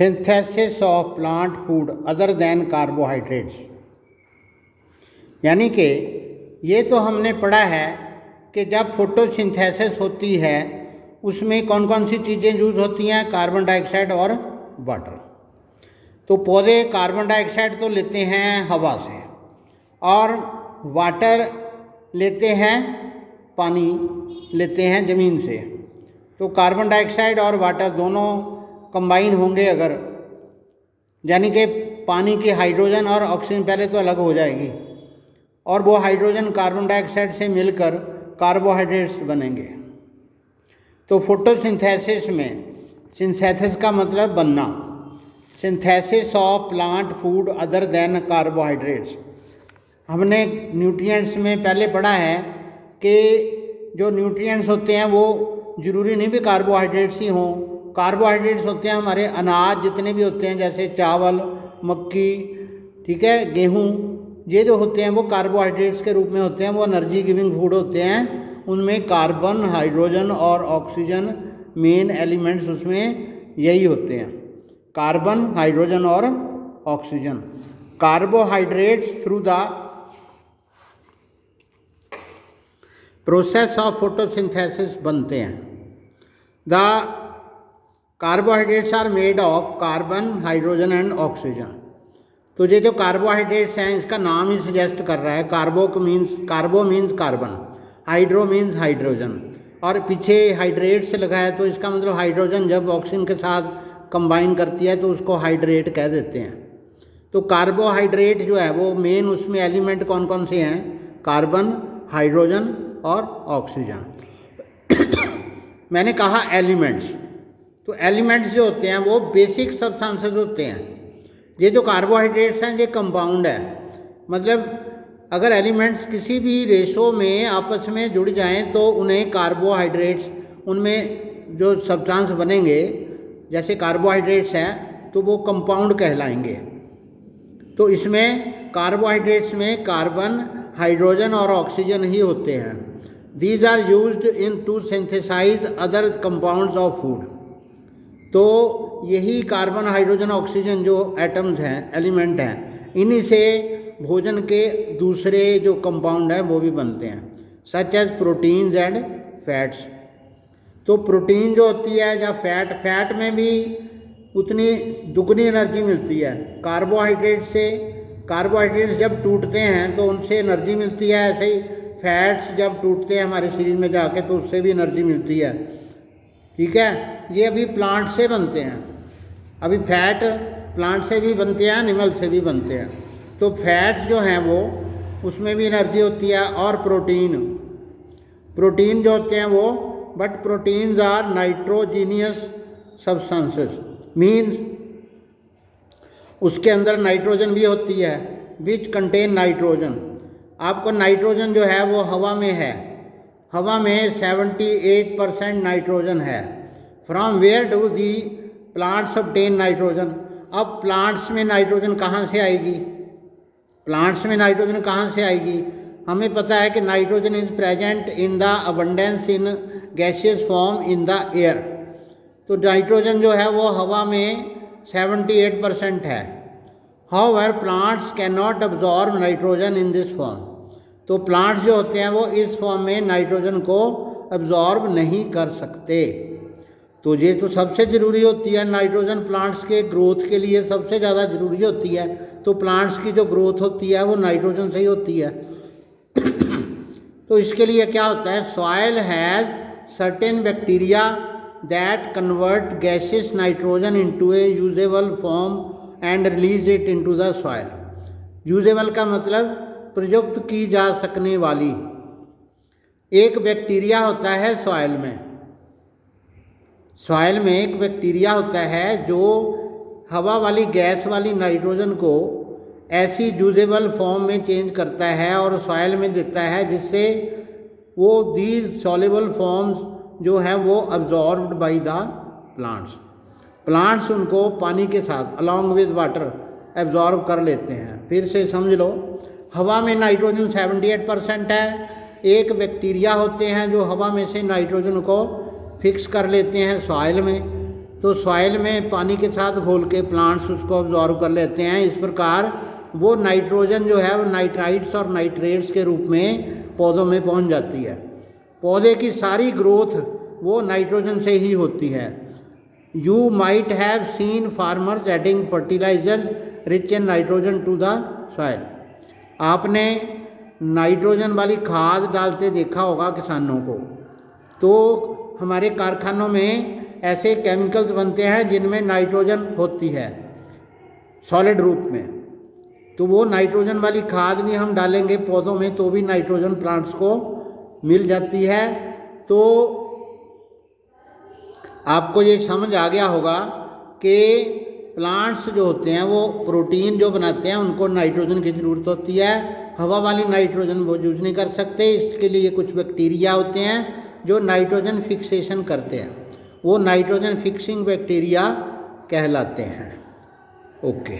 Synthesis of plant food other than carbohydrates. यानी कि ये तो हमने पढ़ा है कि जब फोटोसिंथेसिस होती है उसमें कौन कौन सी चीज़ें यूज होती हैं, कार्बन डाइऑक्साइड और वाटर। तो पौधे कार्बन डाइऑक्साइड तो लेते हैं हवा से और वाटर लेते हैं, पानी लेते हैं ज़मीन से। तो कार्बन डाइऑक्साइड और वाटर दोनों कंबाइन होंगे अगर, यानी कि पानी की हाइड्रोजन और ऑक्सीजन पहले तो अलग हो जाएगी और वो हाइड्रोजन कार्बन डाइऑक्साइड से मिलकर कार्बोहाइड्रेट्स बनेंगे। तो फोटोसिंथेसिस में, सिंथेसिस का मतलब बनना, synthesis of plant food other than carbohydrates. हमने न्यूट्रिएंट्स में पहले पढ़ा है कि जो न्यूट्रिएंट्स होते हैं वो ज़रूरी नहीं भी कार्बोहाइड्रेट्स ही हों। कार्बोहाइड्रेट्स होते हैं हमारे अनाज जितने भी होते हैं, जैसे चावल, मक्की, ठीक है, गेहूँ, ये जो होते हैं वो कार्बोहाइड्रेट्स के रूप में होते हैं, वो एनर्जी गिविंग फूड होते हैं। उनमें कार्बन, हाइड्रोजन और ऑक्सीजन मेन एलिमेंट्स उसमें यही होते हैं, कार्बन, हाइड्रोजन और oxygen. Carbohydrates through the process of photosynthesis बनते हैं। The carbohydrates are made of carbon, hydrogen and oxygen. तो ये जो कार्बोहाइड्रेट्स हैं इसका नाम ही सजेस्ट कर रहा है, carbo means carbon, hydro means hydrogen, और पीछे हाइड्रेट से लगा है तो इसका मतलब हाइड्रोजन जब ऑक्सीजन के साथ कंबाइन करती है तो उसको हाइड्रेट कह देते हैं। तो कार्बोहाइड्रेट जो है वो मेन उसमें एलिमेंट कौन कौन से हैं, कार्बन, हाइड्रोजन और ऑक्सीजन। मैंने कहा एलिमेंट्स, तो एलिमेंट्स जो होते हैं वो बेसिक सब्सटेंसेस होते हैं। ये जो कार्बोहाइड्रेट्स हैं ये कंपाउंड है, मतलब अगर एलिमेंट्स किसी भी रेशो में आपस में जुड़ जाएं तो उन्हें कार्बोहाइड्रेट्स, उनमें जो सब्सटेंस बनेंगे जैसे कार्बोहाइड्रेट्स हैं तो वो कंपाउंड कहलाएंगे। तो इसमें कार्बोहाइड्रेट्स में कार्बन, हाइड्रोजन और ऑक्सीजन ही होते हैं। These are used in to synthesise other compounds of food. तो यही कार्बन, हाइड्रोजन, ऑक्सीजन जो एटम्स हैं, एलिमेंट हैं, इन्हीं से भोजन के दूसरे जो कंपाउंड हैं वो भी बनते हैं, such as proteins and fats. तो प्रोटीन जो होती है या फैट में भी उतनी दुगनी एनर्जी मिलती है कार्बोहाइड्रेट से। कार्बोहाइड्रेट्स जब टूटते हैं तो उनसे एनर्जी मिलती है, ऐसे ही फैट्स जब टूटते हैं हमारे शरीर में जाके तो उससे भी एनर्जी मिलती है, ठीक है। ये अभी प्लांट से बनते हैं, अभी फैट प्लांट से भी बनते हैं, एनिमल से भी बनते हैं। तो फैट्स जो हैं वो उसमें भी एनर्जी होती है, और प्रोटीन जो होते हैं वो, but proteins are nitrogenous substances, means उसके अंदर नाइट्रोजन भी होती है, विच कंटेन नाइट्रोजन। आपको नाइट्रोजन जो है वो हवा में है, हवा में 78% नाइट्रोजन है। From where do the plants obtain nitrogen. अब प्लांट्स में नाइट्रोजन कहाँ से आएगी, प्लांट्स में नाइट्रोजन कहाँ से आएगी? हमें पता है कि nitrogen is present in the abundance in gaseous form in the air. तो नाइट्रोजन जो है वो हवा में 78% है। However plants can not absorb nitrogen in this form. तो प्लांट्स जो होते हैं वो इस फॉर्म में नाइट्रोजन को अब्जॉर्ब नहीं कर सकते। तो ये तो सबसे ज़रूरी होती है, नाइट्रोजन प्लांट्स के ग्रोथ के लिए सबसे ज़्यादा ज़रूरी होती है। तो प्लांट्स की जो ग्रोथ होती है वो नाइट्रोजन से ही होती है। तो इसके लिए क्या होता है, soil has certain bacteria that convert gaseous nitrogen into A usable form and release it into the soil. Usable का मतलब प्रयुक्त की जा सकने वाली। एक बैक्टीरिया होता है सॉइल में, सॉइल में एक बैक्टीरिया होता है जो हवा वाली गैस वाली नाइट्रोजन को ऐसी यूजेबल फॉर्म में चेंज करता है और सॉइल में देता है, जिससे वो दीज सॉल्युबल फॉर्म्स जो हैं वो absorbed by the plants. Plants उनको पानी के साथ अलॉन्ग विद वाटर एब्जॉर्ब कर लेते हैं। फिर से समझ लो, हवा में नाइट्रोजन 78% है, एक बैक्टीरिया होते हैं जो हवा में से नाइट्रोजन को फिक्स कर लेते हैं सॉइल में, तो सॉइल में पानी के साथ घोल के प्लांट्स उसको ऑब्जॉर्व कर लेते हैं। इस प्रकार वो नाइट्रोजन जो है वो नाइट्राइट्स और नाइट्रेट्स के रूप में पौधों में पहुंच जाती है। पौधे की सारी ग्रोथ वो नाइट्रोजन से ही होती है। You might have seen farmers adding fertilisers rich in nitrogen to the soil. आपने नाइट्रोजन वाली खाद डालते देखा होगा किसानों को। तो हमारे कारखानों में ऐसे केमिकल्स बनते हैं जिनमें नाइट्रोजन होती है सॉलिड रूप में। तो वो नाइट्रोजन वाली खाद भी हम डालेंगे पौधों में तो भी नाइट्रोजन प्लांट्स को मिल जाती है। तो आपको ये समझ आ गया होगा कि प्लांट्स जो होते हैं वो प्रोटीन जो बनाते हैं उनको नाइट्रोजन की ज़रूरत होती है। हवा वाली नाइट्रोजन वो यूज नहीं कर सकते। इसके लिए कुछ बैक्टीरिया होते हैं जो नाइट्रोजन फिक्सेशन करते हैं, वो नाइट्रोजन फिक्सिंग बैक्टीरिया कहलाते हैं। ओके।